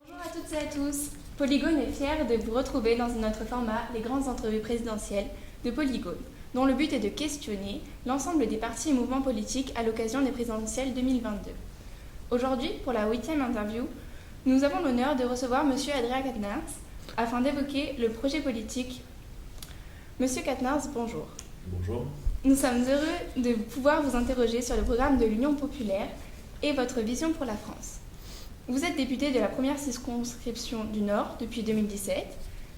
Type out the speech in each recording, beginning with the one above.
Bonjour à toutes et à tous. Polygone est fier de vous retrouver dans notre format Les grandes entrevues présidentielles de Polygone, dont le but est de questionner l'ensemble des partis et mouvements politiques à l'occasion des présidentielles 2022. Aujourd'hui, pour la 8e interview, nous avons l'honneur de recevoir M. Adrien Quatennens afin d'évoquer le projet politique. Monsieur Quatennens, bonjour. Bonjour. Nous sommes heureux de pouvoir vous interroger sur le programme de l'Union populaire et votre vision pour la France. Vous êtes député de la première circonscription du Nord depuis 2017.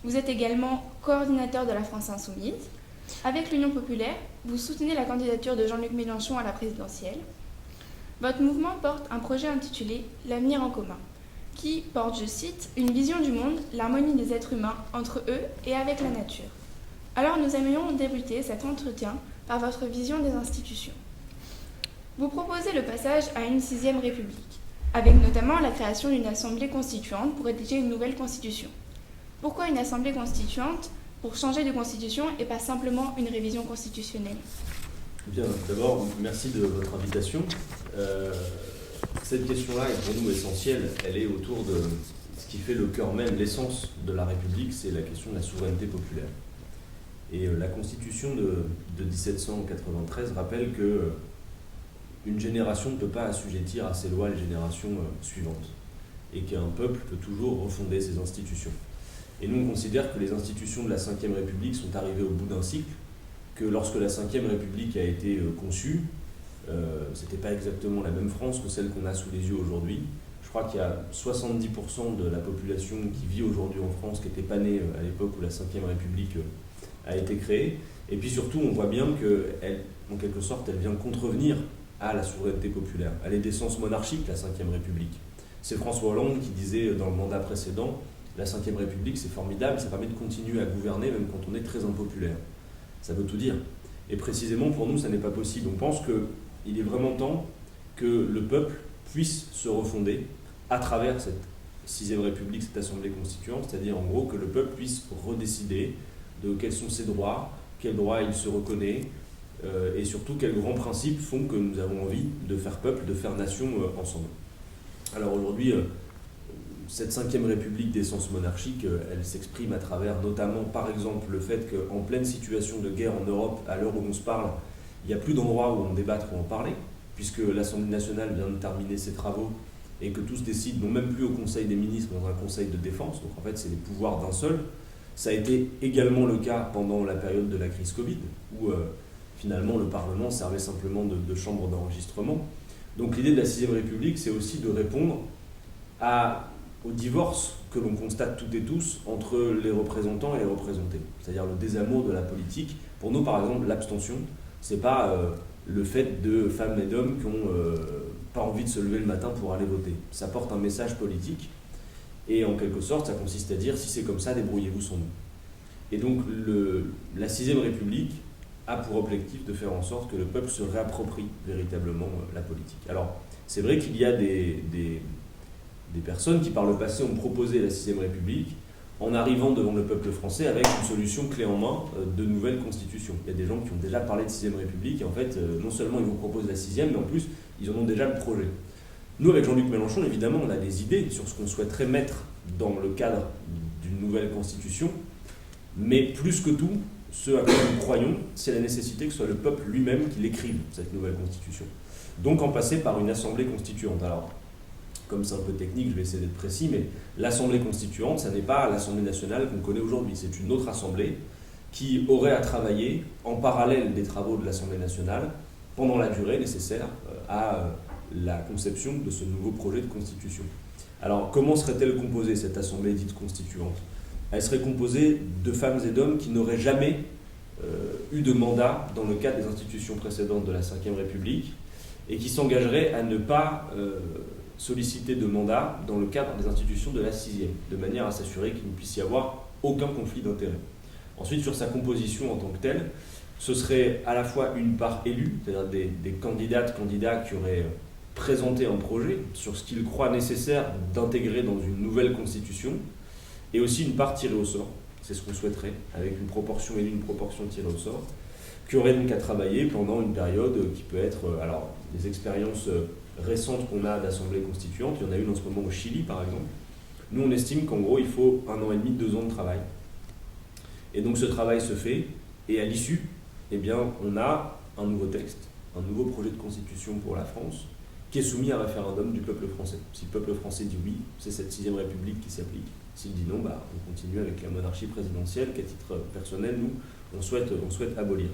Vous êtes également coordinateur de la France Insoumise. Avec l'Union populaire, vous soutenez la candidature de Jean-Luc Mélenchon à la présidentielle. Votre mouvement porte un projet intitulé « L'avenir en commun », qui porte, je cite, « une vision du monde, l'harmonie des êtres humains entre eux et avec la nature ». Alors nous aimerions débuter cet entretien par votre vision des institutions. Vous proposez le passage à une 6e République, avec notamment la création d'une assemblée constituante pour rédiger une nouvelle constitution. Pourquoi une assemblée constituante pour changer de constitution et pas simplement une révision constitutionnelle ? Bien, d'abord, merci de votre invitation. Cette question-là est pour nous essentielle. Elle est autour de ce qui fait le cœur même, l'essence de la République, c'est la question de la souveraineté populaire. Et la Constitution de 1793 rappelle que une génération ne peut pas assujettir à ses lois les générations suivantes, et qu'un peuple peut toujours refonder ses institutions. Et nous, on considère que les institutions de la Ve République sont arrivées au bout d'un cycle, que lorsque la Ve République a été conçue, c'était pas exactement la même France que celle qu'on a sous les yeux aujourd'hui. Je crois qu'il y a 70% de la population qui vit aujourd'hui en France qui n'était pas née à l'époque où la Ve République a été créée. Et puis surtout, on voit bien qu'elle, en quelque sorte, elle vient contrevenir à la souveraineté populaire, à l'essence monarchique, la Ve République. C'est François Hollande qui disait dans le mandat précédent, la Ve République c'est formidable, ça permet de continuer à gouverner même quand on est très impopulaire. Ça veut tout dire. Et précisément pour nous, ça n'est pas possible. On pense qu'il est vraiment temps que le peuple puisse se refonder à travers cette 6e République, cette assemblée constituante, c'est-à-dire en gros que le peuple puisse redécider de quels sont ses droits, quels droits il se reconnaît, et surtout quels grands principes font que nous avons envie de faire peuple, de faire nation ensemble. Alors aujourd'hui, cette 5e République d'essence monarchique, elle s'exprime à travers notamment, par exemple, le fait qu'en pleine situation de guerre en Europe, à l'heure où on se parle, il n'y a plus d'endroit où en débattre ou en parler, puisque l'Assemblée nationale vient de terminer ses travaux et que tous décident, non même plus au Conseil des ministres, mais dans un Conseil de défense. Donc en fait, c'est les pouvoirs d'un seul. Ça a été également le cas pendant la période de la crise Covid, où finalement le Parlement servait simplement de chambre d'enregistrement. Donc l'idée de la 6e République, c'est aussi de répondre au divorce que l'on constate toutes et tous entre les représentants et les représentés. C'est-à-dire le désamour de la politique. Pour nous, par exemple, l'abstention, c'est pas le fait de femmes et d'hommes qui n'ont pas envie de se lever le matin pour aller voter. Ça porte un message politique. Et en quelque sorte, ça consiste à dire, si c'est comme ça, débrouillez-vous sans nous. Et donc, la 6e République a pour objectif de faire en sorte que le peuple se réapproprie véritablement la politique. Alors, c'est vrai qu'il y a des personnes qui, par le passé, ont proposé la 6e République en arrivant devant le peuple français avec une solution clé en main de nouvelle constitution. Il y a des gens qui ont déjà parlé de 6e République et en fait, non seulement ils vous proposent la 6e, mais en plus, ils en ont déjà le projet. Nous, avec Jean-Luc Mélenchon, évidemment, on a des idées sur ce qu'on souhaiterait mettre dans le cadre d'une nouvelle constitution, mais plus que tout, ce à quoi nous croyons, c'est la nécessité que ce soit le peuple lui-même qui l'écrive, cette nouvelle constitution. Donc en passer par une assemblée constituante. Alors, comme c'est un peu technique, je vais essayer d'être précis, mais l'assemblée constituante, ça n'est pas l'Assemblée nationale qu'on connaît aujourd'hui, c'est une autre assemblée qui aurait à travailler en parallèle des travaux de l'Assemblée nationale pendant la durée nécessaire à la conception de ce nouveau projet de constitution. Alors, comment serait-elle composée, cette assemblée dite constituante ? Elle serait composée de femmes et d'hommes qui n'auraient jamais eu de mandat dans le cadre des institutions précédentes de la Ve République et qui s'engageraient à ne pas solliciter de mandat dans le cadre des institutions de la 6e, de manière à s'assurer qu'il ne puisse y avoir aucun conflit d'intérêts. Ensuite, sur sa composition en tant que telle, ce serait à la fois une part élue, c'est-à-dire des candidats qui auraient présenté un projet sur ce qu'ils croient nécessaire d'intégrer dans une nouvelle constitution, et aussi une part tirée au sort. C'est ce qu'on souhaiterait, avec une proportion élue, une proportion tirée au sort. qui auraient donc à travailler pendant une période qui peut être, alors des expériences récentes qu'on a d'assemblée constituante, il y en a une en ce moment au Chili par exemple. Nous on estime qu'en gros il faut 1 an et demi, 2 ans de travail. Et donc ce travail se fait, et à l'issue, eh bien, on a un nouveau texte, un nouveau projet de constitution pour la France, qui est soumis à référendum du peuple français. Si le peuple français dit oui, c'est cette 6ème République qui s'applique. S'il dit non, on continue avec la monarchie présidentielle qu'à titre personnel, nous, on souhaite abolir.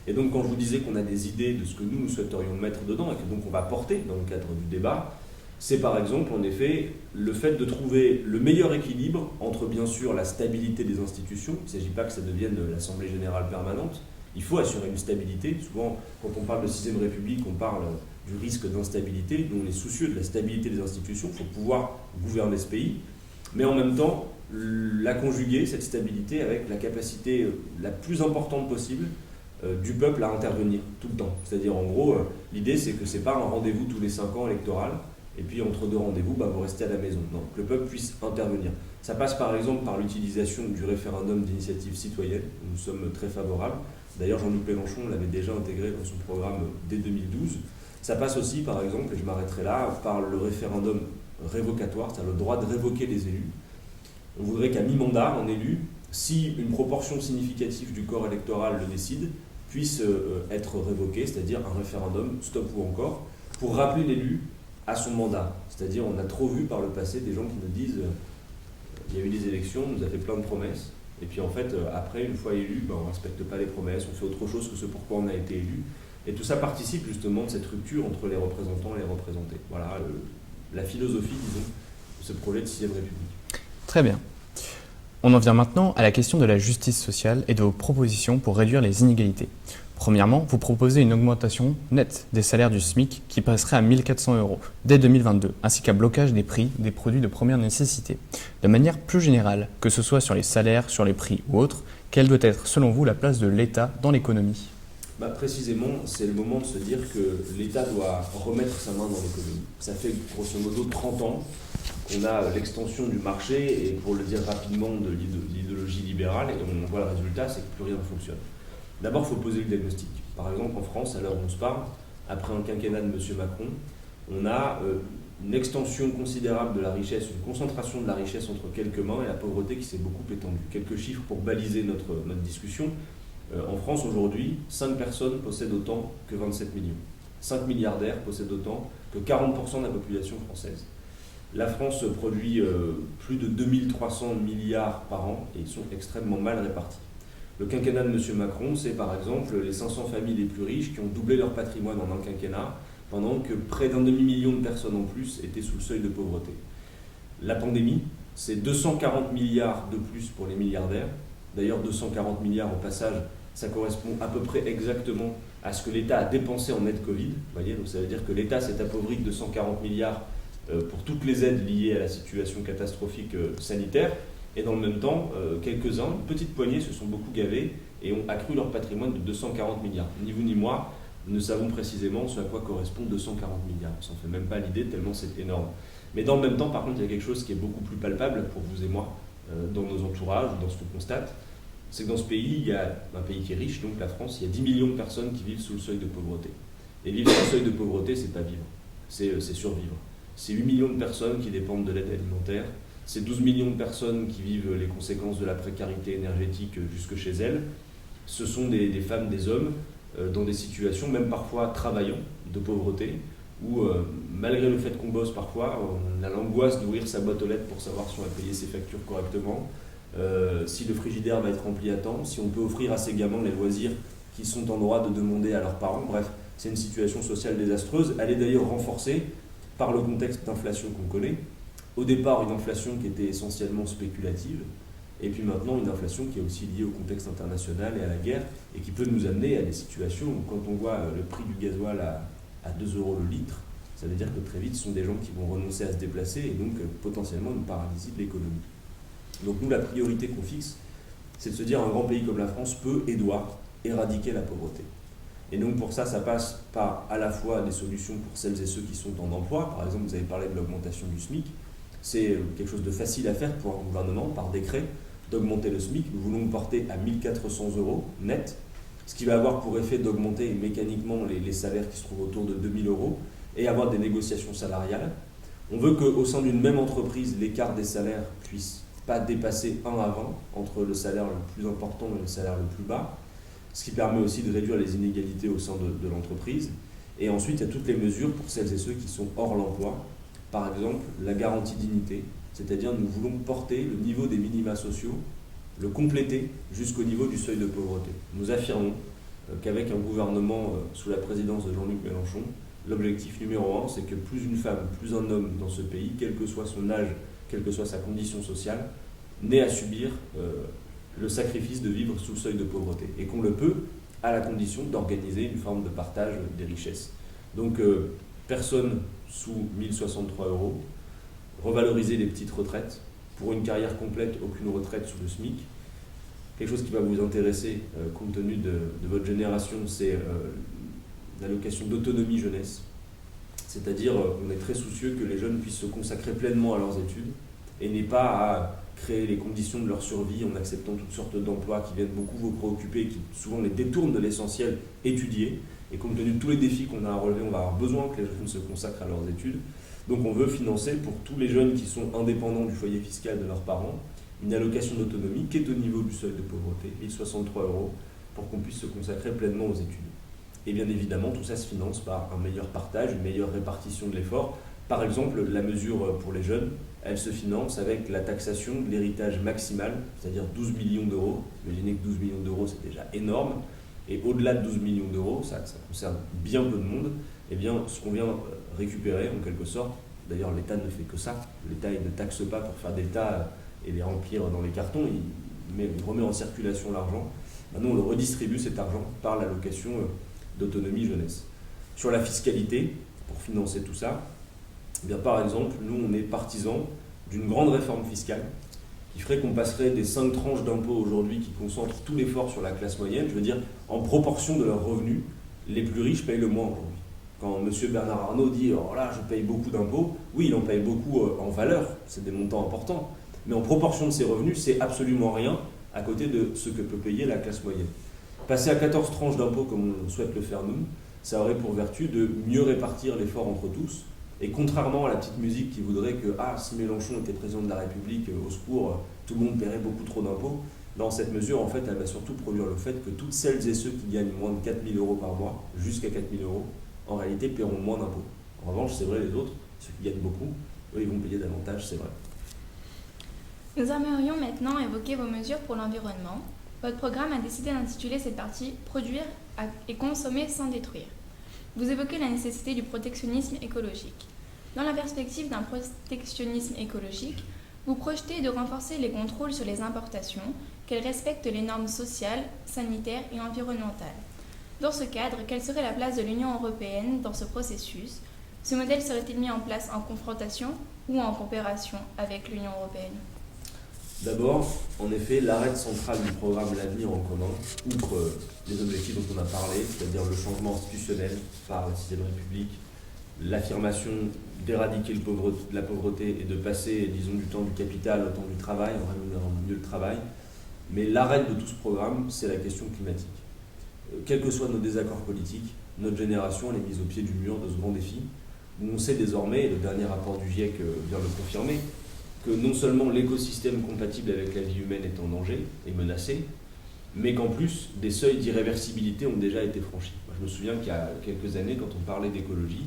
Et donc quand je vous disais qu'on a des idées de ce que nous souhaiterions mettre dedans, et que donc on va porter dans le cadre du débat, c'est par exemple en effet le fait de trouver le meilleur équilibre entre bien sûr la stabilité des institutions, il ne s'agit pas que ça devienne l'Assemblée générale permanente, il faut assurer une stabilité. Souvent quand on parle de 6ème République, on parle du risque d'instabilité. Nous on est soucieux de la stabilité des institutions, il faut pouvoir gouverner ce pays, mais en même temps la conjuguer, cette stabilité, avec la capacité la plus importante possible du peuple à intervenir tout le temps. C'est-à-dire en gros, l'idée c'est que ce n'est pas un rendez-vous tous les 5 ans électoral, et puis entre 2 rendez-vous, vous restez à la maison. Non, que le peuple puisse intervenir. Ça passe par exemple par l'utilisation du référendum d'initiative citoyenne, où nous sommes très favorables. D'ailleurs, Jean-Luc Mélenchon l'avait déjà intégré dans son programme dès 2012. Ça passe aussi, par exemple, et je m'arrêterai là, par le référendum révocatoire, c'est-à-dire le droit de révoquer les élus. On voudrait qu'à mi-mandat, un élu, si une proportion significative du corps électoral le décide, puisse être révoqué, c'est-à-dire un référendum stop ou encore, pour rappeler l'élu à son mandat. C'est-à-dire, on a trop vu par le passé des gens qui nous disent il y a eu des élections, on nous a fait plein de promesses, et puis en fait, après, une fois élu, on ne respecte pas les promesses, on fait autre chose que ce pourquoi on a été élu. Et tout ça participe justement de cette rupture entre les représentants et les représentés. Voilà la philosophie, disons, de ce projet de 6ème République. Très bien. On en vient maintenant à la question de la justice sociale et de vos propositions pour réduire les inégalités. Premièrement, vous proposez une augmentation nette des salaires du SMIC qui passerait à 1 400 € dès 2022, ainsi qu'un blocage des prix des produits de première nécessité. De manière plus générale, que ce soit sur les salaires, sur les prix ou autres, quelle doit être selon vous la place de l'État dans l'économie ? Précisément, c'est le moment de se dire que l'État doit remettre sa main dans l'économie. Ça fait grosso modo 30 ans qu'on a l'extension du marché, et pour le dire rapidement, de l'idéologie libérale, et on voit le résultat, c'est que plus rien ne fonctionne. D'abord, il faut poser le diagnostic. Par exemple, en France, à l'heure où on se parle, après un quinquennat de M. Macron, on a une extension considérable de la richesse, une concentration de la richesse entre quelques mains, et la pauvreté qui s'est beaucoup étendue. Quelques chiffres pour baliser notre discussion. En France, aujourd'hui, 5 personnes possèdent autant que 27 millions. 5 milliardaires possèdent autant que 40% de la population française. La France produit plus de 2300 milliards par an, et ils sont extrêmement mal répartis. Le quinquennat de M. Macron, c'est par exemple les 500 familles les plus riches qui ont doublé leur patrimoine en un quinquennat, pendant que près d'1 demi-million de personnes en plus étaient sous le seuil de pauvreté. La pandémie, c'est 240 milliards de plus pour les milliardaires. D'ailleurs, 240 milliards au passage, ça correspond à peu près exactement à ce que l'État a dépensé en aide Covid. Vous voyez, donc ça veut dire que l'État s'est appauvri de 240 milliards pour toutes les aides liées à la situation catastrophique sanitaire. Et dans le même temps, quelques-uns, une petite poignée, se sont beaucoup gavés et ont accru leur patrimoine de 240 milliards. Ni vous ni moi ne savons précisément ce à quoi correspondent 240 milliards. On s'en fait même pas l'idée, tellement c'est énorme. Mais dans le même temps, par contre, il y a quelque chose qui est beaucoup plus palpable pour vous et moi, dans nos entourages, dans ce qu'on constate. C'est que dans ce pays, il y a un pays qui est riche, donc la France, il y a 10 millions de personnes qui vivent sous le seuil de pauvreté. Et vivre sous le seuil de pauvreté, c'est pas vivre, c'est survivre. C'est 8 millions de personnes qui dépendent de l'aide alimentaire, c'est 12 millions de personnes qui vivent les conséquences de la précarité énergétique jusque chez elles. Ce sont des femmes, des hommes, dans des situations, même parfois travaillant, de pauvreté, où malgré le fait qu'on bosse parfois, on a l'angoisse d'ouvrir sa boîte aux lettres pour savoir si on va payer ses factures correctement, si le frigidaire va être rempli à temps, si on peut offrir à ses gamins les loisirs qu'ils sont en droit de demander à leurs parents. Bref, c'est une situation sociale désastreuse. Elle est d'ailleurs renforcée par le contexte d'inflation qu'on connaît. Au départ, une inflation qui était essentiellement spéculative, et puis maintenant une inflation qui est aussi liée au contexte international et à la guerre, et qui peut nous amener à des situations où quand on voit le prix du gasoil à 2 € le litre, ça veut dire que très vite ce sont des gens qui vont renoncer à se déplacer et donc potentiellement une paralysie de l'économie. Donc nous, la priorité qu'on fixe, c'est de se dire un grand pays comme la France peut et doit éradiquer la pauvreté. Et donc pour ça, ça passe par à la fois des solutions pour celles et ceux qui sont en emploi. Par exemple, vous avez parlé de l'augmentation du SMIC. C'est quelque chose de facile à faire pour un gouvernement, par décret, d'augmenter le SMIC. Nous voulons le porter à 1 400 € net. ce qui va avoir pour effet d'augmenter mécaniquement les salaires qui se trouvent autour de 2 000 euros et avoir des négociations salariales. On veut qu'au sein d'une même entreprise, l'écart des salaires puisse pas dépasser 1 à 20 entre le salaire le plus important et le salaire le plus bas, ce qui permet aussi de réduire les inégalités au sein de l'entreprise. Et ensuite, il y a toutes les mesures pour celles et ceux qui sont hors l'emploi. Par exemple, la garantie dignité, c'est-à-dire nous voulons porter le niveau des minima sociaux, le compléter jusqu'au niveau du seuil de pauvreté. Nous affirmons qu'avec un gouvernement sous la présidence de Jean-Luc Mélenchon, l'objectif numéro 1, c'est que plus une femme, plus un homme dans ce pays, quel que soit son âge, quelle que soit sa condition sociale, n'ait à subir le sacrifice de vivre sous le seuil de pauvreté. Et qu'on le peut à la condition d'organiser une forme de partage des richesses. Donc, personne sous 1063 €, revaloriser les petites retraites. Pour une carrière complète, aucune retraite sous le SMIC. Quelque chose qui va vous intéresser, compte tenu de votre génération, c'est l'allocation d'autonomie jeunesse. C'est-à-dire, on est très soucieux que les jeunes puissent se consacrer pleinement à leurs études et n'aient pas à créer les conditions de leur survie en acceptant toutes sortes d'emplois qui viennent beaucoup vous préoccuper, qui souvent les détournent de l'essentiel étudié. Et compte tenu de tous les défis qu'on a à relever, on va avoir besoin que les jeunes se consacrent à leurs études. Donc on veut financer pour tous les jeunes qui sont indépendants du foyer fiscal de leurs parents une allocation d'autonomie qui est au niveau du seuil de pauvreté, 1063 €, pour qu'on puisse se consacrer pleinement aux études. Et bien évidemment, tout ça se finance par un meilleur partage, une meilleure répartition de l'effort. Par exemple, la mesure pour les jeunes, elle se finance avec la taxation de l'héritage maximal, c'est-à-dire 12 millions d'euros. Imaginez que 12 millions d'euros, c'est déjà énorme. Et au-delà de 12 millions d'euros, ça concerne bien peu de monde, eh bien, ce qu'on vient récupérer en quelque sorte, d'ailleurs l'État ne fait que ça, l'État il ne taxe pas pour faire des tas et les remplir dans les cartons, il remet en circulation l'argent. Maintenant on le redistribue cet argent par l'allocation d'autonomie jeunesse. Sur la fiscalité, pour financer tout ça, eh bien, par exemple, nous on est partisans d'une grande réforme fiscale qui ferait qu'on passerait des 5 tranches d'impôts aujourd'hui qui concentrent tout l'effort sur la classe moyenne, je veux dire en proportion de leurs revenus, les plus riches payent le moins aujourd'hui. Quand M. Bernard Arnault dit « oh là, je paye beaucoup d'impôts », oui, il en paye beaucoup en valeur, c'est des montants importants, mais en proportion de ses revenus, c'est absolument rien à côté de ce que peut payer la classe moyenne. Passer à 14 tranches d'impôts comme on souhaite le faire nous, ça aurait pour vertu de mieux répartir l'effort entre tous, et contrairement à la petite musique qui voudrait que « ah, si Mélenchon était président de la République, au secours, tout le monde paierait beaucoup trop d'impôts », dans cette mesure, en fait, elle va surtout produire le fait que toutes celles et ceux qui gagnent moins de 4 000 € par mois, jusqu'à 4 000 €, en réalité, paieront moins d'impôts. En revanche, c'est vrai, les autres, ceux qui gagnent beaucoup, eux, ils vont payer davantage, c'est vrai. Nous aimerions maintenant évoquer vos mesures pour l'environnement. Votre programme a décidé d'intituler cette partie « Produire et consommer sans détruire ». Vous évoquez la nécessité du protectionnisme écologique. Dans la perspective d'un protectionnisme écologique, vous projetez de renforcer les contrôles sur les importations, qu'elles respectent les normes sociales, sanitaires et environnementales. Dans ce cadre, quelle serait la place de l'Union européenne dans ce processus ? Ce modèle serait-il mis en place en confrontation ou en coopération avec l'Union européenne ? D'abord, en effet, l'arête centrale du programme L'Avenir en commun, outre les objectifs dont on a parlé, c'est-à-dire le changement institutionnel par la 6ème République, l'affirmation d'éradiquer la pauvreté et de passer, disons, du temps du capital au temps du travail, en rémunérant mieux le travail. Mais l'arête de tout ce programme, c'est la question climatique. Quels que soient nos désaccords politiques, notre génération elle est mise au pied du mur de ce grand défi, où on sait désormais, et le dernier rapport du GIEC vient le confirmer, que non seulement l'écosystème compatible avec la vie humaine est en danger, est menacé, mais qu'en plus, des seuils d'irréversibilité ont déjà été franchis. Moi, je me souviens qu'il y a quelques années, quand on parlait d'écologie,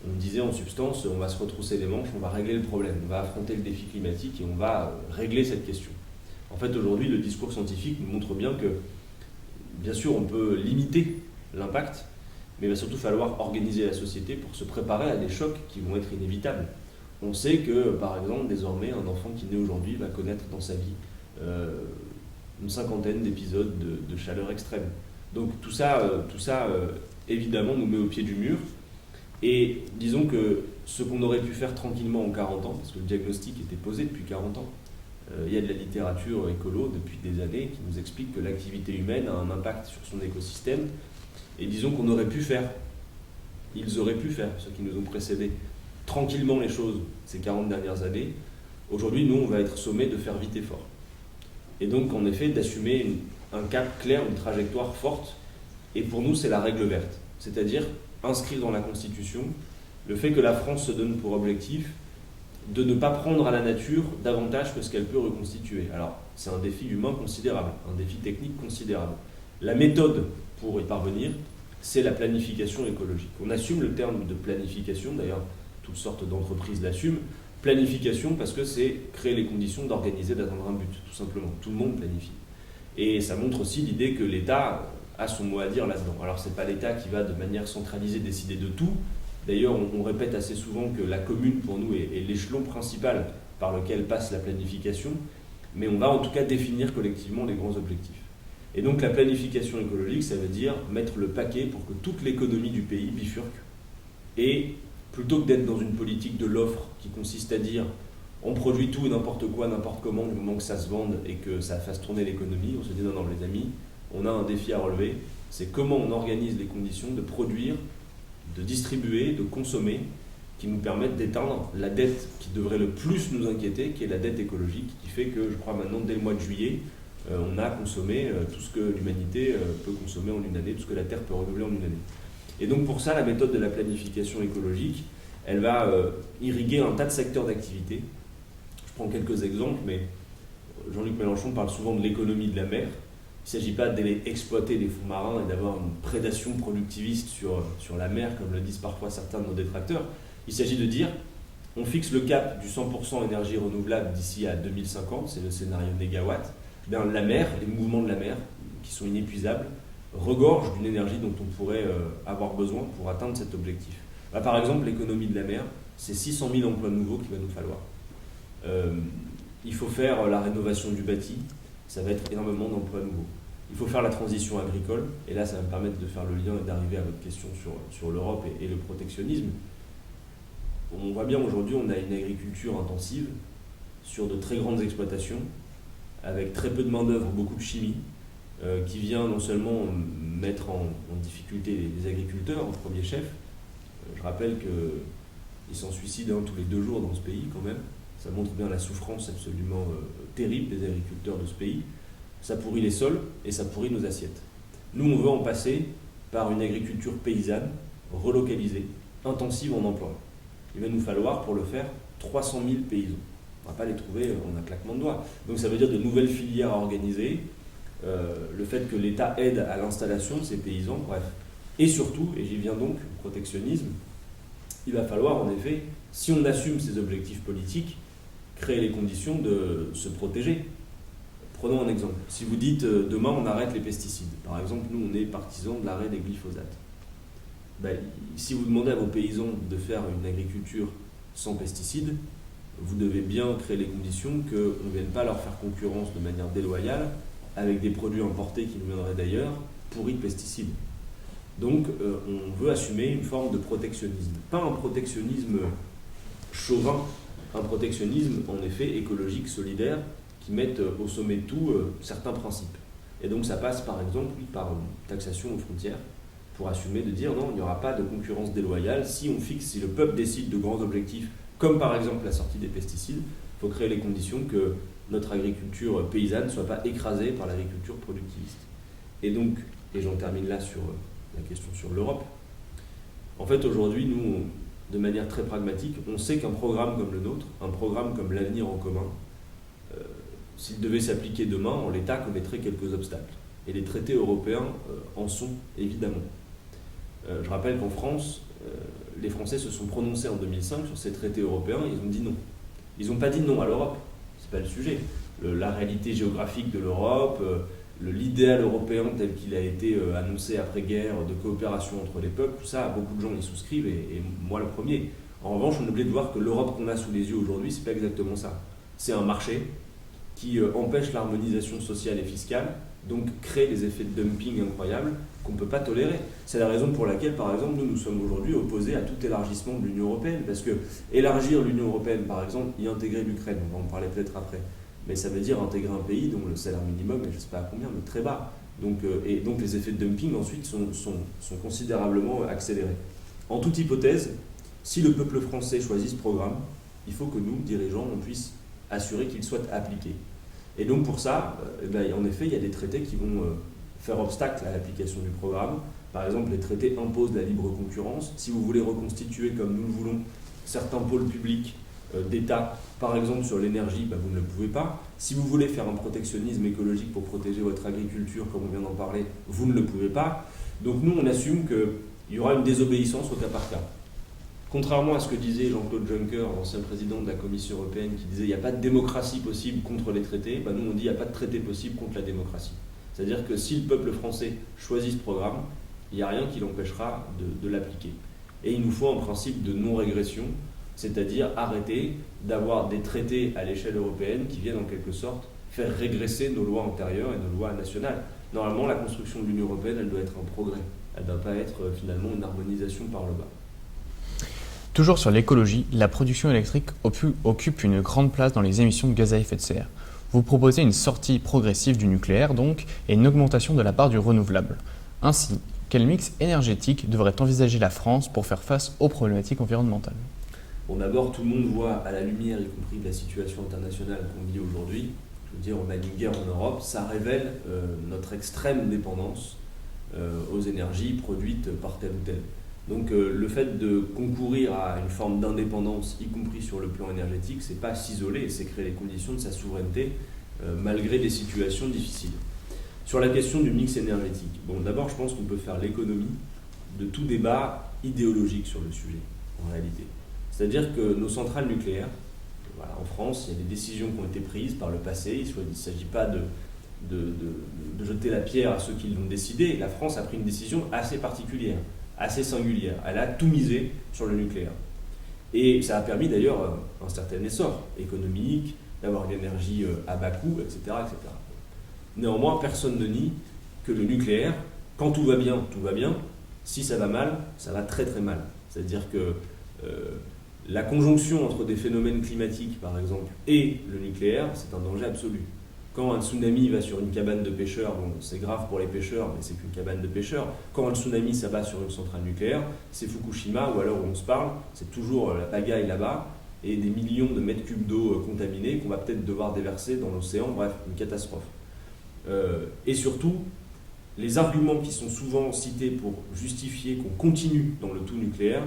on disait en substance, on va se retrousser les manches, on va régler le problème, on va affronter le défi climatique et on va régler cette question. En fait, aujourd'hui, le discours scientifique nous montre bien que, bien sûr, on peut limiter l'impact, mais il va surtout falloir organiser la société pour se préparer à des chocs qui vont être inévitables. On sait que, par exemple, désormais, un enfant qui naît aujourd'hui va connaître dans sa vie une 50aine d'épisodes de chaleur extrême. Donc tout ça, évidemment, nous met au pied du mur. Et disons que ce qu'on aurait pu faire tranquillement en 40 ans, parce que le diagnostic était posé depuis 40 ans, il y a de la littérature écolo depuis des années qui nous explique que l'activité humaine a un impact sur son écosystème. Et disons qu'on aurait pu faire, ils auraient pu faire, ceux qui nous ont précédés, tranquillement les choses ces 40 dernières années. Aujourd'hui, nous, on va être sommés de faire vite et fort. Et donc, en effet, d'assumer un cap clair, une trajectoire forte Et pour nous, c'est la règle verte. C'est-à-dire inscrire dans la Constitution le fait que la France se donne pour objectif de ne pas prendre à la nature davantage que ce qu'elle peut reconstituer. Alors, c'est un défi humain considérable, un défi technique considérable. La méthode pour y parvenir, c'est la planification écologique. On assume le terme de planification, d'ailleurs, toutes sortes d'entreprises l'assument. Planification parce que c'est créer les conditions d'organiser, d'atteindre un but, tout simplement. Tout le monde planifie. Et ça montre aussi l'idée que l'État a son mot à dire là-dedans. Alors, ce n'est pas l'État qui va de manière centralisée décider de tout. D'ailleurs, on répète assez souvent que la commune, pour nous, est l'échelon principal par lequel passe la planification, mais on va en tout cas définir collectivement les grands objectifs. Et donc la planification écologique, ça veut dire mettre le paquet pour que toute l'économie du pays bifurque. Et plutôt que d'être dans une politique de l'offre qui consiste à dire on produit tout et n'importe quoi, n'importe comment, du moment que ça se vende et que ça fasse tourner l'économie, on se dit non, les amis, on a un défi à relever, c'est comment on organise les conditions de produire, de distribuer, de consommer, qui nous permettent d'éteindre la dette qui devrait le plus nous inquiéter, qui est la dette écologique, qui fait que, je crois maintenant, dès le mois de juillet, on a consommé tout ce que l'humanité peut consommer en une année, tout ce que la Terre peut renouveler en une année. Et donc pour ça, la méthode de la planification écologique, elle va irriguer un tas de secteurs d'activité. Je prends quelques exemples, mais Jean-Luc Mélenchon parle souvent de l'économie de la mer. Il ne s'agit pas d'aller exploiter les fonds marins et d'avoir une prédation productiviste sur la mer, comme le disent parfois certains de nos détracteurs. Il s'agit de dire, on fixe le cap du 100% énergie renouvelable d'ici à 2050, c'est le scénario négawatt. Bien, la mer, les mouvements de la mer, qui sont inépuisables, regorgent d'une énergie dont on pourrait avoir besoin pour atteindre cet objectif. Bah, par exemple, l'économie de la mer, c'est 600 000 emplois nouveaux qu'il va nous falloir. Il faut faire la rénovation du bâti, ça va être énormément d'emplois nouveaux. Il faut faire la transition agricole, et là ça va me permettre de faire le lien et d'arriver à votre question sur l'Europe et le protectionnisme. On voit bien aujourd'hui, on a une agriculture intensive sur de très grandes exploitations, avec très peu de main-d'œuvre, beaucoup de chimie, qui vient non seulement mettre en difficulté les agriculteurs, au premier chef. Je rappelle qu'ils s'en suicident tous les 2 jours dans ce pays quand même. Ça montre bien la souffrance absolument terrible des agriculteurs de ce pays. Ça pourrit les sols et ça pourrit nos assiettes. Nous, on veut en passer par une agriculture paysanne, relocalisée, intensive en emploi. Il va nous falloir, pour le faire, 300 000 paysans. On ne va pas les trouver en un claquement de doigts. Donc ça veut dire de nouvelles filières à organiser, le fait que l'État aide à l'installation de ces paysans, bref. Et surtout, et j'y viens donc, le protectionnisme, il va falloir en effet, si on assume ces objectifs politiques, créer les conditions de se protéger. Prenons un exemple. Si vous dites demain on arrête les pesticides, par exemple, nous on est partisans de l'arrêt des glyphosates. Ben, si vous demandez à vos paysans de faire une agriculture sans pesticides, vous devez bien créer les conditions qu'on ne vienne pas leur faire concurrence de manière déloyale avec des produits importés qui nous viendraient d'ailleurs pourris de pesticides. Donc on veut assumer une forme de protectionnisme. Pas un protectionnisme chauvin, un protectionnisme en effet écologique, solidaire, qui mette au sommet de tout certains principes. Et donc ça passe par exemple par une taxation aux frontières pour assumer de dire non, il n'y aura pas de concurrence déloyale. Si le peuple décide de grands objectifs, comme par exemple la sortie des pesticides, il faut créer les conditions que notre agriculture paysanne ne soit pas écrasée par l'agriculture productiviste. Et donc, et j'en termine là sur la question sur l'Europe, en fait aujourd'hui, nous, de manière très pragmatique, on sait qu'un programme comme le nôtre, un programme comme l'Avenir en commun, s'il devait s'appliquer demain, l'État connaîtrait quelques obstacles. Et les traités européens en sont, évidemment. Je rappelle qu'en France, les Français se sont prononcés en 2005 sur ces traités européens, et ils ont dit non. Ils n'ont pas dit non à l'Europe, c'est pas le sujet. La réalité géographique de l'Europe, l'idéal européen tel qu'il a été annoncé après-guerre, de coopération entre les peuples, tout ça, beaucoup de gens y souscrivent, et moi le premier. En revanche, on oublie de voir que l'Europe qu'on a sous les yeux aujourd'hui, c'est pas exactement ça. C'est un marché qui empêche l'harmonisation sociale et fiscale, donc crée des effets de dumping incroyables qu'on ne peut pas tolérer. C'est la raison pour laquelle, par exemple, nous sommes aujourd'hui opposés à tout élargissement de l'Union européenne, parce que élargir l'Union européenne, par exemple, y intégrer l'Ukraine, on va en parler peut-être après, mais ça veut dire intégrer un pays dont le salaire minimum est je ne sais pas à combien, mais très bas. Et donc les effets de dumping ensuite sont considérablement accélérés. En toute hypothèse, si le peuple français choisit ce programme, il faut que nous, dirigeants, on puisse assurer qu'il soit appliqué. Et donc pour ça, en effet, il y a des traités qui vont faire obstacle à l'application du programme. Par exemple, les traités imposent la libre concurrence. Si vous voulez reconstituer, comme nous le voulons, certains pôles publics d'État, par exemple sur l'énergie, vous ne le pouvez pas. Si vous voulez faire un protectionnisme écologique pour protéger votre agriculture, comme on vient d'en parler, vous ne le pouvez pas. Donc nous, on assume qu'il y aura une désobéissance au cas par cas. Contrairement à ce que disait Jean-Claude Juncker, l'ancien président de la Commission européenne, qui disait qu'il n'y a pas de démocratie possible contre les traités, nous on dit qu'il n'y a pas de traité possible contre la démocratie. C'est-à-dire que si le peuple français choisit ce programme, il n'y a rien qui l'empêchera de l'appliquer. Et il nous faut un principe de non-régression, c'est-à-dire arrêter d'avoir des traités à l'échelle européenne qui viennent en quelque sorte faire régresser nos lois antérieures et nos lois nationales. Normalement, la construction de l'Union européenne, elle doit être un progrès. Elle ne doit pas être finalement une harmonisation par le bas. Toujours sur l'écologie, la production électrique occupe une grande place dans les émissions de gaz à effet de serre. Vous proposez une sortie progressive du nucléaire donc et une augmentation de la part du renouvelable. Ainsi, quel mix énergétique devrait envisager la France pour faire face aux problématiques environnementales ? Bon, d'abord, tout le monde voit à la lumière, y compris de la situation internationale qu'on vit aujourd'hui, je veux dire, on a une guerre en Europe, ça révèle notre extrême dépendance aux énergies produites par tel ou tel. Donc le fait de concourir à une forme d'indépendance, y compris sur le plan énergétique, c'est pas s'isoler, c'est créer les conditions de sa souveraineté malgré des situations difficiles. Sur la question du mix énergétique, bon, d'abord je pense qu'on peut faire l'économie de tout débat idéologique sur le sujet, en réalité. C'est-à-dire que nos centrales nucléaires, voilà, en France, il y a des décisions qui ont été prises par le passé, il ne s'agit pas de jeter la pierre à ceux qui l'ont décidé. La France a pris une décision assez particulière, assez singulière. Elle a tout misé sur le nucléaire. Et ça a permis d'ailleurs un certain essor économique, d'avoir une énergie à bas coût, etc., etc. Néanmoins, personne ne nie que le nucléaire, quand tout va bien, tout va bien. Si ça va mal, ça va très très mal. C'est-à-dire que la conjonction entre des phénomènes climatiques, par exemple, et le nucléaire, c'est un danger absolu. Quand un tsunami va sur une cabane de pêcheurs, bon, c'est grave pour les pêcheurs, mais c'est qu'une cabane de pêcheurs. Quand un tsunami s'abat sur une centrale nucléaire, c'est Fukushima, ou alors où on se parle, c'est toujours la pagaille là-bas, et des millions de mètres cubes d'eau contaminée qu'on va peut-être devoir déverser dans l'océan, bref, une catastrophe. Et surtout, les arguments qui sont souvent cités pour justifier qu'on continue dans le tout nucléaire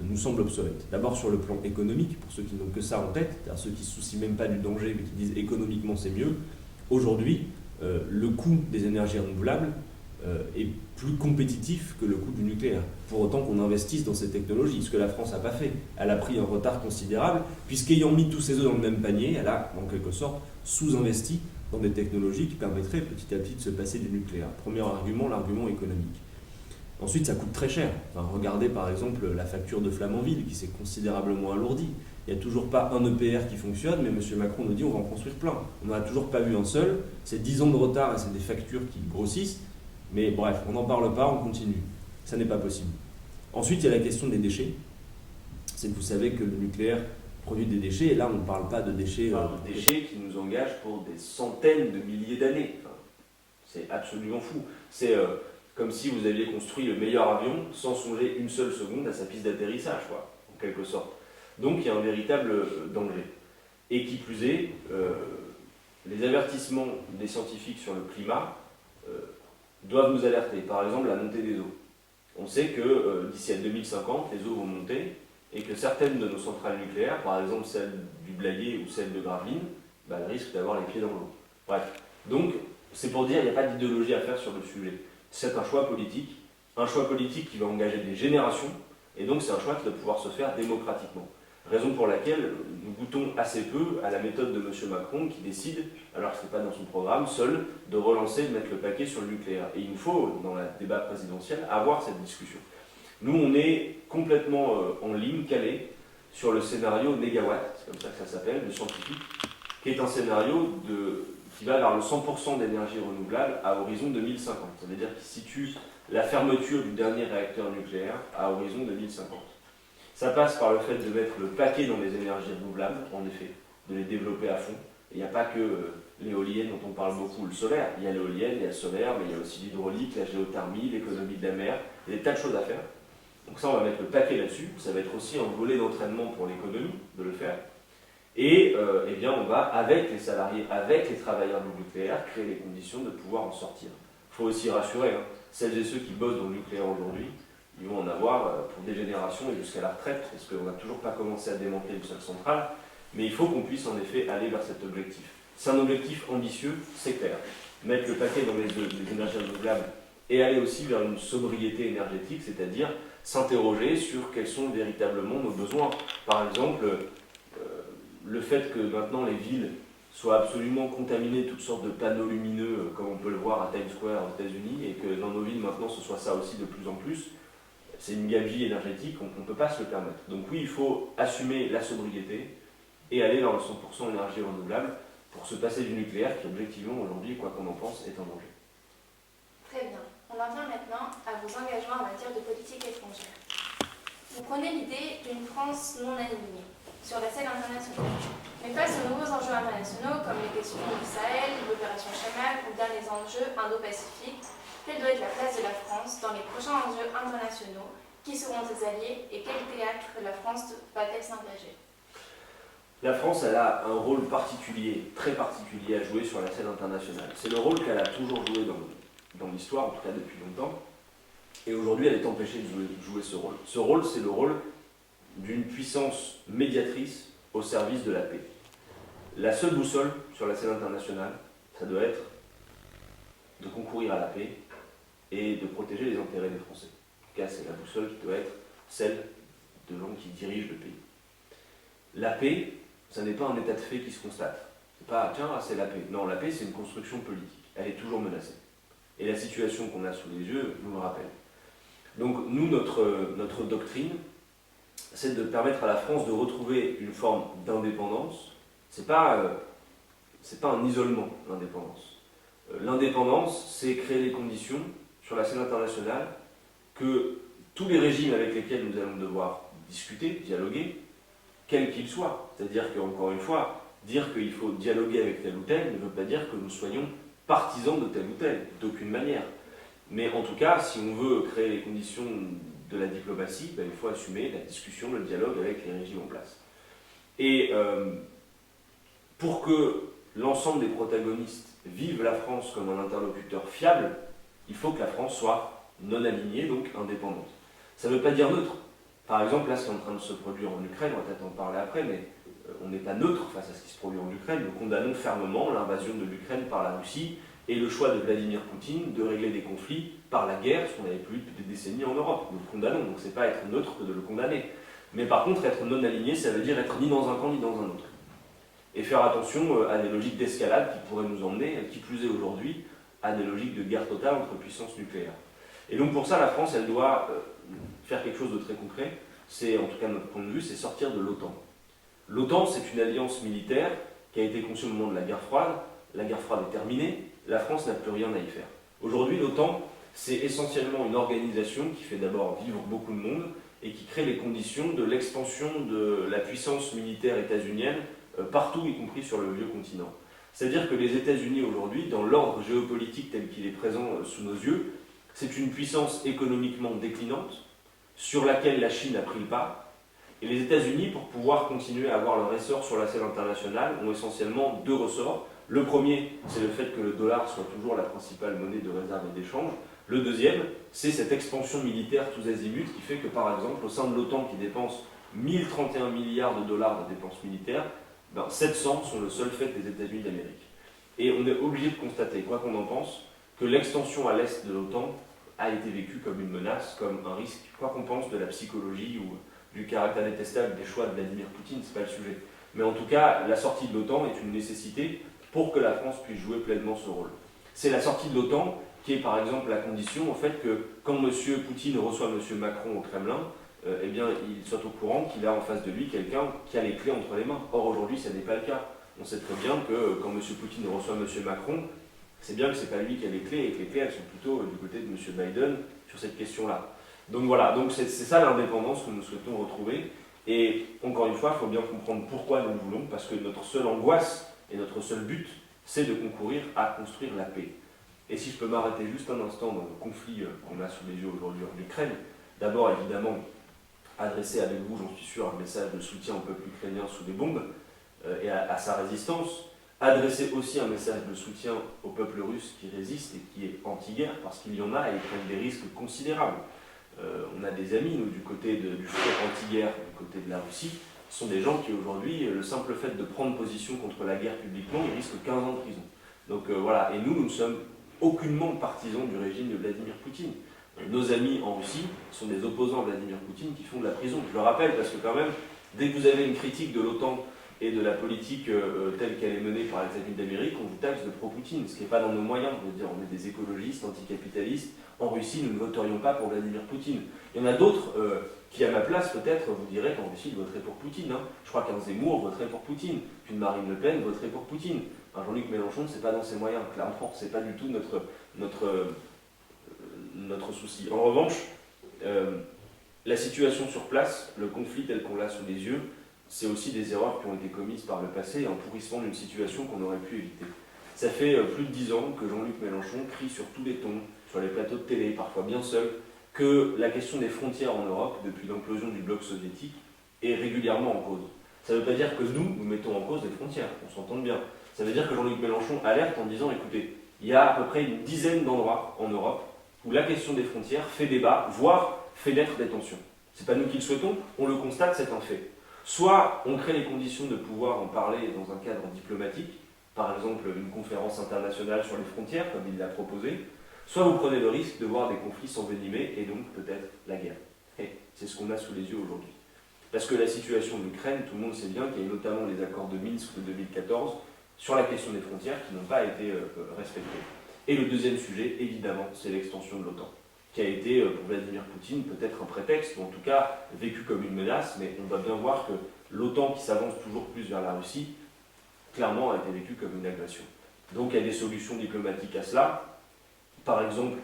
nous semblent obsolètes. D'abord sur le plan économique, pour ceux qui n'ont que ça en tête, c'est-à-dire ceux qui ne se soucient même pas du danger, mais qui disent économiquement c'est mieux. Aujourd'hui, le coût des énergies renouvelables est plus compétitif que le coût du nucléaire, pour autant qu'on investisse dans ces technologies, ce que la France n'a pas fait. Elle a pris un retard considérable, puisqu'ayant mis tous ses œufs dans le même panier, elle a en quelque sorte sous-investi dans des technologies qui permettraient petit à petit de se passer du nucléaire. Premier argument, l'argument économique. Ensuite, ça coûte très cher. Enfin, regardez par exemple la facture de Flamanville qui s'est considérablement alourdie. Il n'y a toujours pas un EPR qui fonctionne, mais M. Macron nous dit on va en construire plein. On n'en a toujours pas vu un seul. C'est 10 ans de retard et c'est des factures qui grossissent. Mais bref, on n'en parle pas, on continue. Ça n'est pas possible. Ensuite, il y a la question des déchets. C'est que vous savez que le nucléaire produit des déchets, et là on ne parle pas de déchets, déchets qui nous engagent pour des centaines de milliers d'années. Enfin, c'est absolument fou. C'est comme si vous aviez construit le meilleur avion sans songer une seule seconde à sa piste d'atterrissage, quoi, en quelque sorte. Donc il y a un véritable danger. Et qui plus est, les avertissements des scientifiques sur le climat doivent nous alerter. Par exemple, la montée des eaux. On sait que d'ici à 2050, les eaux vont monter et que certaines de nos centrales nucléaires, par exemple celle du Blayais ou celle de Gravelines, elles risquent d'avoir les pieds dans l'eau. Bref. Donc, c'est pour dire qu'il n'y a pas d'idéologie à faire sur le sujet. C'est un choix politique qui va engager des générations, et donc c'est un choix qui doit pouvoir se faire démocratiquement. Raison pour laquelle nous goûtons assez peu à la méthode de M. Macron qui décide, alors que ce n'est pas dans son programme, seul, de relancer, de mettre le paquet sur le nucléaire. Et il nous faut, dans le débat présidentiel, avoir cette discussion. Nous, on est complètement en ligne, calé, sur le scénario négawatt, c'est comme ça que ça s'appelle, le scientifique, qui est un scénario qui va vers le 100% d'énergie renouvelable à horizon 2050. Ça veut dire qu'il situe la fermeture du dernier réacteur nucléaire à horizon 2050. Ça passe par le fait de mettre le paquet dans les énergies renouvelables, en effet, de les développer à fond. Il n'y a pas que l'éolienne dont on parle beaucoup, le solaire. Il y a l'éolienne, il y a le solaire, mais il y a aussi l'hydraulique, la géothermie, l'économie de la mer. Il y a des tas de choses à faire. Donc ça, on va mettre le paquet là-dessus. Ça va être aussi un volet d'entraînement pour l'économie de le faire. Et eh bien, on va, avec les salariés, avec les travailleurs du nucléaire, créer les conditions de pouvoir en sortir. Il faut aussi rassurer, hein, celles et ceux qui bossent dans le nucléaire aujourd'hui, ils vont en avoir pour des générations et jusqu'à la retraite, parce qu'on n'a toujours pas commencé à démanteler une seule centrale, mais il faut qu'on puisse en effet aller vers cet objectif. C'est un objectif ambitieux, c'est clair. Mettre le paquet dans les énergies renouvelables et aller aussi vers une sobriété énergétique, c'est-à-dire s'interroger sur quels sont véritablement nos besoins. Par exemple, le fait que maintenant les villes soient absolument contaminées de toutes sortes de panneaux lumineux, comme on peut le voir à Times Square aux États-Unis, et que dans nos villes maintenant ce soit ça aussi de plus en plus, c'est une gabegie énergétique, on ne peut pas se le permettre. Donc oui, il faut assumer la sobriété et aller vers le 100% énergie renouvelable pour se passer du nucléaire qui, objectivement, aujourd'hui, quoi qu'on en pense, est en danger. Très bien. On en vient maintenant à vos engagements en matière de politique étrangère. Vous prenez l'idée d'une France non alignée sur la scène internationale. Mais face aux nouveaux enjeux internationaux comme les questions du Sahel, l'opération Chamal ou bien les enjeux indo-pacifiques, quelle doit être la place de la France dans les prochains enjeux internationaux? Qui seront ses alliés et quel théâtre la France va-t-elle s'engager? La France, elle a un rôle particulier, très particulier à jouer sur la scène internationale. C'est le rôle qu'elle a toujours joué dans l'histoire, en tout cas depuis longtemps. Et aujourd'hui, elle est empêchée de jouer ce rôle. Ce rôle, c'est le rôle d'une puissance médiatrice au service de la paix. La seule boussole sur la scène internationale, ça doit être de concourir à la paix et de protéger les intérêts des Français. En tout cas, c'est la boussole qui doit être celle de gens qui dirigent le pays. La paix, ça n'est pas un état de fait qui se constate. C'est pas, tiens, c'est la paix. Non, la paix, c'est une construction politique. Elle est toujours menacée. Et la situation qu'on a sous les yeux nous le rappelle. Donc, nous, notre doctrine, c'est de permettre à la France de retrouver une forme d'indépendance. C'est pas un isolement, l'indépendance. L'indépendance, c'est créer les conditions sur la scène internationale que tous les régimes avec lesquels nous allons devoir discuter, dialoguer, quels qu'ils soient. C'est-à-dire qu'encore une fois, dire qu'il faut dialoguer avec tel ou tel ne veut pas dire que nous soyons partisans de tel ou tel, d'aucune manière. Mais en tout cas, si on veut créer les conditions de la diplomatie, il faut assumer la discussion, le dialogue avec les régimes en place. Et pour que l'ensemble des protagonistes vivent la France comme un interlocuteur fiable, il faut que la France soit non alignée, donc indépendante. Ça ne veut pas dire neutre. Par exemple, là, ce qui est en train de se produire en Ukraine, on va peut-être en parler après, mais on n'est pas neutre face à ce qui se produit en Ukraine. Nous condamnons fermement l'invasion de l'Ukraine par la Russie et le choix de Vladimir Poutine de régler des conflits par la guerre, ce qu'on n'avait plus depuis des décennies en Europe. Nous le condamnons, donc c'est pas être neutre que de le condamner. Mais par contre, être non aligné, ça veut dire être ni dans un camp ni dans un autre. Et faire attention à des logiques d'escalade qui pourraient nous emmener, qui plus est aujourd'hui, à des logiques de guerre totale entre puissances nucléaires. Et donc pour ça, la France, elle doit faire quelque chose de très concret. C'est, en tout cas de notre point de vue, c'est sortir de l'OTAN. L'OTAN, c'est une alliance militaire qui a été conçue au moment de la guerre froide. La guerre froide est terminée, la France n'a plus rien à y faire. Aujourd'hui, l'OTAN, c'est essentiellement une organisation qui fait d'abord vivre beaucoup de monde et qui crée les conditions de l'expansion de la puissance militaire états-unienne partout, y compris sur le vieux continent. C'est-à-dire que les États-Unis aujourd'hui, dans l'ordre géopolitique tel qu'il est présent sous nos yeux, c'est une puissance économiquement déclinante sur laquelle la Chine a pris le pas. Et les États-Unis, pour pouvoir continuer à avoir leur essor sur la scène internationale, ont essentiellement deux ressorts. Le premier, c'est le fait que le dollar soit toujours la principale monnaie de réserve et d'échange. Le deuxième, c'est cette expansion militaire tous azimuts qui fait que, par exemple, au sein de l'OTAN qui dépense 1031 milliards de dollars de dépenses militaires, 700 sont le seul fait des États-Unis d'Amérique. Et on est obligé de constater, quoi qu'on en pense, que l'extension à l'est de l'OTAN a été vécue comme une menace, comme un risque, quoi qu'on pense de la psychologie ou du caractère détestable des choix de Vladimir Poutine, c'est pas le sujet. Mais en tout cas, la sortie de l'OTAN est une nécessité pour que la France puisse jouer pleinement ce rôle. C'est la sortie de l'OTAN qui est par exemple la condition au fait que quand M. Poutine reçoit M. Macron au Kremlin, eh bien, il soit au courant qu'il a en face de lui quelqu'un qui a les clés entre les mains. Or aujourd'hui, ce n'est pas le cas. On sait très bien que quand M. Poutine reçoit M. Macron, c'est bien que ce n'est pas lui qui a les clés et que les clés elles sont plutôt du côté de M. Biden sur cette question-là. Donc voilà, donc c'est ça l'indépendance que nous souhaitons retrouver. Et encore une fois, il faut bien comprendre pourquoi nous le voulons, parce que notre seule angoisse et notre seul but, c'est de concourir à construire la paix. Et si je peux m'arrêter juste un instant dans le conflit qu'on a sous les yeux aujourd'hui en Ukraine, d'abord évidemment adresser avec vous, j'en suis sûr, un message de soutien au peuple ukrainien sous les bombes et à sa résistance, adresser aussi un message de soutien au peuple russe qui résiste et qui est anti-guerre, parce qu'il y en a et ils prennent des risques considérables. On a des amis, nous, du côté du front anti-guerre, du côté de la Russie, ce sont des gens qui aujourd'hui, le simple fait de prendre position contre la guerre publiquement, ils risquent 15 ans de prison. Donc voilà, et nous ne sommes aucunement partisans du régime de Vladimir Poutine. Nos amis en Russie sont des opposants à Vladimir Poutine qui font de la prison. Je le rappelle parce que quand même, dès que vous avez une critique de l'OTAN et de la politique telle qu'elle est menée par les États-Unis d'Amérique, on vous taxe de pro-Poutine, ce qui n'est pas dans nos moyens. Je veux dire, on est des écologistes, anticapitalistes. En Russie, nous ne voterions pas pour Vladimir Poutine. Il y en a d'autres qui, à ma place, peut-être, vous diraient qu'en Russie, ils voteraient pour Poutine. Hein. Je crois qu'un Zemmour voterait pour Poutine, qu'une Marine Le Pen voterait pour Poutine. Un Jean-Luc Mélenchon, c'est pas dans ses moyens, clairement, c'est pas du tout notre souci. En revanche, la situation sur place, le conflit tel qu'on l'a sous les yeux, c'est aussi des erreurs qui ont été commises par le passé et un pourrissement d'une situation qu'on aurait pu éviter. Ça fait plus de 10 ans que Jean-Luc Mélenchon crie sur tous les tons, sur les plateaux de télé, parfois bien seul, que la question des frontières en Europe, depuis l'implosion du bloc soviétique, est régulièrement en cause. Ça ne veut pas dire que nous mettons en cause les frontières, on s'entende bien. Ça veut dire que Jean-Luc Mélenchon alerte en disant, écoutez, il y a à peu près une dizaine d'endroits en Europe où la question des frontières fait débat, voire fait naître des tensions. C'est pas nous qui le souhaitons, on le constate, c'est un fait. Soit on crée les conditions de pouvoir en parler dans un cadre diplomatique, par exemple une conférence internationale sur les frontières, comme il l'a proposé, soit vous prenez le risque de voir des conflits s'envenimer et donc peut-être la guerre. Et c'est ce qu'on a sous les yeux aujourd'hui. Parce que la situation de l'Ukraine, tout le monde sait bien qu'il y a notamment les accords de Minsk de 2014 sur la question des frontières qui n'ont pas été respectés. Et le deuxième sujet, évidemment, c'est l'extension de l'OTAN, qui a été, pour Vladimir Poutine, peut-être un prétexte, ou en tout cas vécu comme une menace, mais on doit bien voir que l'OTAN qui s'avance toujours plus vers la Russie, clairement a été vécu comme une agression. Donc il y a des solutions diplomatiques à cela. Par exemple,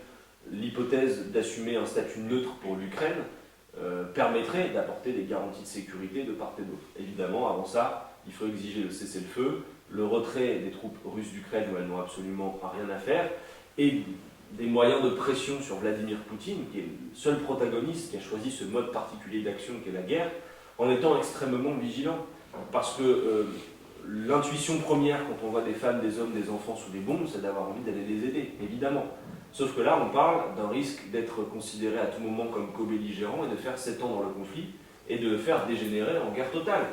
l'hypothèse d'assumer un statut neutre pour l'Ukraine permettrait d'apporter des garanties de sécurité de part et d'autre. Évidemment, avant ça, il faut exiger le cessez-le-feu, le retrait des troupes russes d'Ukraine où elles n'ont absolument rien à faire, et des moyens de pression sur Vladimir Poutine, qui est le seul protagoniste qui a choisi ce mode particulier d'action qu'est la guerre, en étant extrêmement vigilant. Parce que l'intuition première quand on voit des femmes, des hommes, des enfants sous des bombes, c'est d'avoir envie d'aller les aider, évidemment. Sauf que là, on parle d'un risque d'être considéré à tout moment comme co-belligérant et de faire s'étendre le conflit et de le faire dégénérer en guerre totale.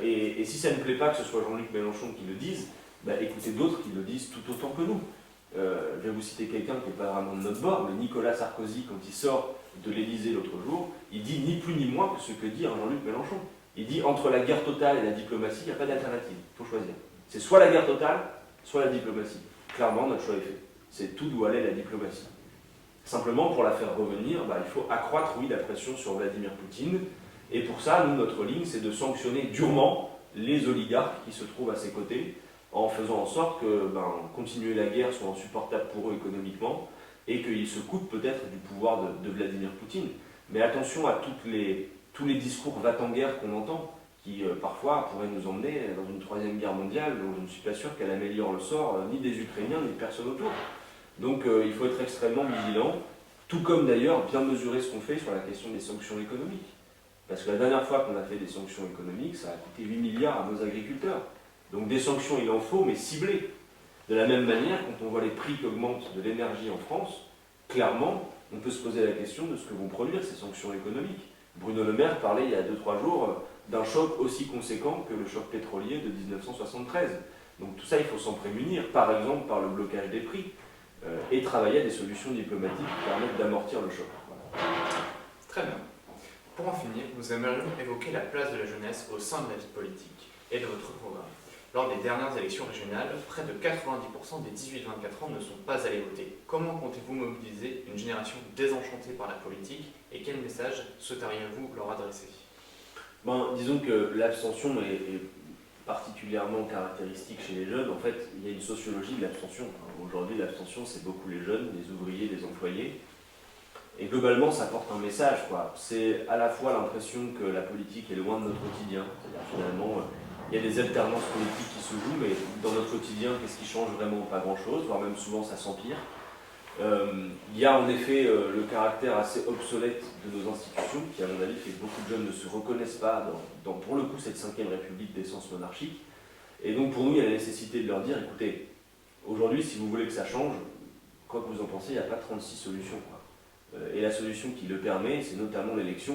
Et si ça ne plaît pas que ce soit Jean-Luc Mélenchon qui le dise, bah, écoutez d'autres qui le disent tout autant que nous. Je vais vous citer quelqu'un qui n'est pas vraiment de notre bord, mais Nicolas Sarkozy, quand il sort de l'Élysée l'autre jour, il dit ni plus ni moins que ce que dit Jean-Luc Mélenchon. Il dit entre la guerre totale et la diplomatie, il n'y a pas d'alternative, il faut choisir. C'est soit la guerre totale, soit la diplomatie. Clairement, notre choix est fait. C'est tout d'où allait la diplomatie. Simplement, pour la faire revenir, bah, il faut accroître, oui, la pression sur Vladimir Poutine. Et pour ça, nous, notre ligne, c'est de sanctionner durement les oligarques qui se trouvent à ses côtés, en faisant en sorte que continuer la guerre soit insupportable pour eux économiquement, et qu'ils se coupent peut-être du pouvoir de Vladimir Poutine. Mais attention à tous les discours va-t-en-guerre qu'on entend, qui parfois pourraient nous emmener dans une troisième guerre mondiale, dont je ne suis pas sûr qu'elle améliore le sort ni des Ukrainiens, ni de personne autour. Donc il faut être extrêmement vigilant, tout comme d'ailleurs bien mesurer ce qu'on fait sur la question des sanctions économiques. Parce que la dernière fois qu'on a fait des sanctions économiques, ça a coûté 8 milliards à nos agriculteurs. Donc des sanctions, il en faut, mais ciblées. De la même manière, quand on voit les prix qui augmentent de l'énergie en France, clairement, on peut se poser la question de ce que vont produire ces sanctions économiques. Bruno Le Maire parlait il y a 2-3 jours d'un choc aussi conséquent que le choc pétrolier de 1973. Donc tout ça, il faut s'en prémunir, par exemple par le blocage des prix, et travailler à des solutions diplomatiques qui permettent d'amortir le choc. Voilà. Très bien. Pour en finir, nous aimerions évoquer la place de la jeunesse au sein de la vie politique et de votre programme. Lors des dernières élections régionales, près de 90% des 18-24 ans ne sont pas allés voter. Comment comptez-vous mobiliser une génération désenchantée par la politique et quel message souhaiteriez-vous leur adresser ? Disons que l'abstention est particulièrement caractéristique chez les jeunes. En fait, il y a une sociologie de l'abstention. Aujourd'hui, l'abstention, c'est beaucoup les jeunes, les ouvriers, les employés. Et globalement, ça porte un message, quoi. C'est à la fois l'impression que la politique est loin de notre quotidien. C'est-à-dire finalement, il y a des alternances politiques qui se jouent, mais dans notre quotidien, qu'est-ce qui change vraiment? Pas grand-chose, voire même souvent ça s'empire. Il y a en effet le caractère assez obsolète de nos institutions, qui à mon avis fait que beaucoup de jeunes ne se reconnaissent pas dans pour le coup, cette 5e République d'essence monarchique. Et donc pour nous, il y a la nécessité de leur dire, écoutez, aujourd'hui, si vous voulez que ça change, quoi que vous en pensez, il n'y a pas 36 solutions, quoi. Et la solution qui le permet, c'est notamment l'élection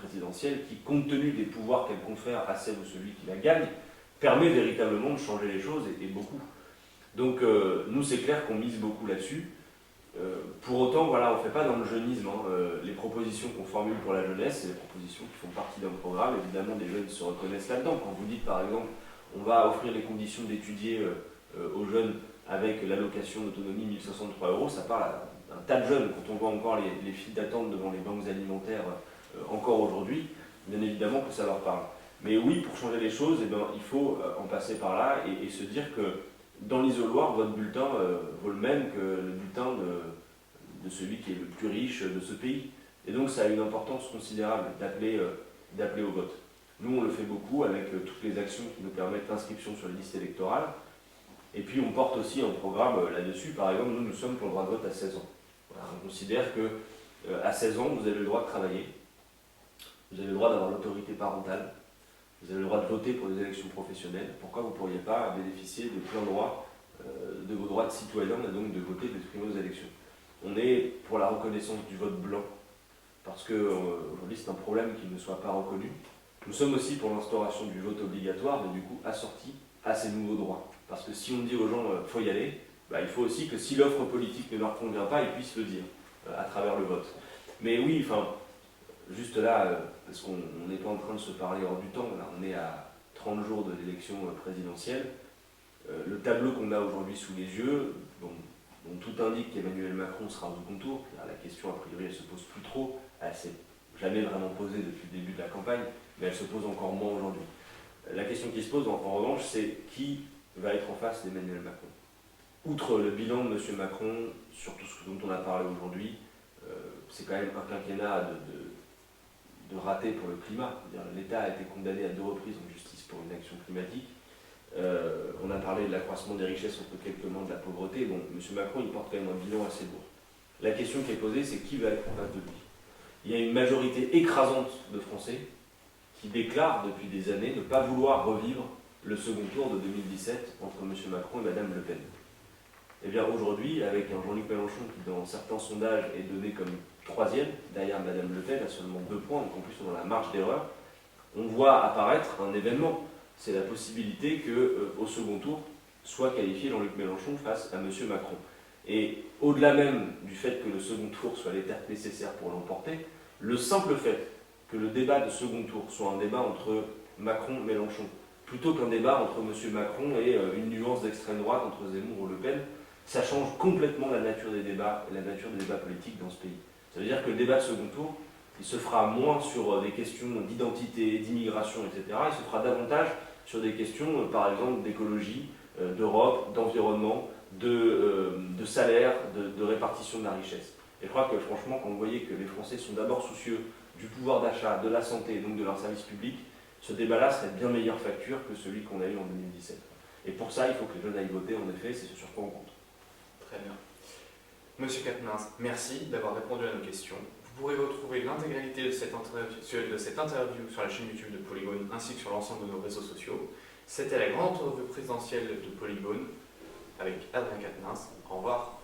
présidentielle, qui, compte tenu des pouvoirs qu'elle confère à celle ou celui qui la gagne, permet véritablement de changer les choses, et beaucoup. Donc nous, c'est clair qu'on mise beaucoup là-dessus. Pour autant, voilà, on ne fait pas dans le jeunisme. Les propositions qu'on formule pour la jeunesse, c'est des propositions qui font partie d'un programme. Évidemment, des jeunes se reconnaissent là-dedans. Quand vous dites, par exemple, on va offrir les conditions d'étudier aux jeunes avec l'allocation d'autonomie 1063 €, ça parle à un tas de jeunes. Quand on voit encore les files d'attente devant les banques alimentaires encore aujourd'hui, bien évidemment que ça leur parle. Mais oui, pour changer les choses, eh ben, il faut en passer par là et se dire que dans l'isoloir, votre bulletin vaut le même que le bulletin de celui qui est le plus riche de ce pays. Et donc ça a une importance considérable d'appeler au vote. Nous, on le fait beaucoup avec toutes les actions qui nous permettent l'inscription sur les listes électorales. Et puis on porte aussi un programme là-dessus. Par exemple, nous sommes pour le droit de vote à 16 ans. Voilà, on considère qu'à 16 ans, vous avez le droit de travailler, vous avez le droit d'avoir l'autorité parentale, vous avez le droit de voter pour des élections professionnelles. Pourquoi vous ne pourriez pas bénéficier de plein droit de vos droits de citoyen et donc de voter, d'exprimer aux élections? On est pour la reconnaissance du vote blanc, parce qu'aujourd'hui c'est un problème qu'il ne soit pas reconnu. Nous sommes aussi pour l'instauration du vote obligatoire, mais du coup assorti à ces nouveaux droits. Parce que si on dit aux gens faut y aller, il faut aussi que si l'offre politique ne leur convient pas, ils puissent le dire à travers le vote. Mais oui, juste là, parce qu'on n'est pas en train de se parler hors du temps, là, on est à 30 jours de l'élection présidentielle. Le tableau qu'on a aujourd'hui sous les yeux, dont tout indique qu'Emmanuel Macron sera au second tour, la question a priori elle se pose plus trop, elle s'est jamais vraiment posée depuis le début de la campagne, mais elle se pose encore moins aujourd'hui. La question qui se pose en revanche, c'est qui va être en face d'Emmanuel Macron. Outre le bilan de M. Macron, sur tout ce dont on a parlé aujourd'hui, c'est quand même un quinquennat de raté pour le climat. L'État a été condamné à 2 reprises en justice pour une action climatique. On a parlé de l'accroissement des richesses entre quelques membres de la pauvreté. Bon, M. Macron, il porte quand même un bilan assez lourd. La question qui est posée, c'est qui va être en face de lui. Il y a une majorité écrasante de Français qui déclarent depuis des années ne pas vouloir revivre le second tour de 2017 entre M. Macron et Mme Le Pen. Eh bien aujourd'hui, avec un Jean-Luc Mélenchon qui dans certains sondages est donné comme 3e, derrière Mme Le Pen à seulement 2 points, donc en plus on a la marge d'erreur, on voit apparaître un événement. C'est la possibilité qu'au second tour soit qualifié Jean-Luc Mélenchon face à M. Macron. Et au-delà même du fait que le second tour soit l'étape nécessaire pour l'emporter, le simple fait que le débat de second tour soit un débat entre Macron et Mélenchon, plutôt qu'un débat entre M. Macron et une nuance d'extrême droite entre Zemmour ou Le Pen, ça change complètement la nature des débats et la nature des débats politiques dans ce pays. Ça veut dire que le débat de second tour, il se fera moins sur des questions d'identité, d'immigration, etc. Il se fera davantage sur des questions, par exemple, d'écologie, d'Europe, d'environnement, de salaire, de répartition de la richesse. Et je crois que franchement, quand vous voyez que les Français sont d'abord soucieux du pouvoir d'achat, de la santé et donc de leurs services publics, ce débat-là serait de bien meilleure facture que celui qu'on a eu en 2017. Et pour ça, il faut que les jeunes aillent voter, en effet, c'est ce sur quoi on compte. Très bien. Monsieur Quatennens, merci d'avoir répondu à nos questions. Vous pourrez retrouver l'intégralité de cette interview sur la chaîne YouTube de Polygone ainsi que sur l'ensemble de nos réseaux sociaux. C'était la grande entrevue présidentielle de Polygone avec Adrien Quatennens. Au revoir.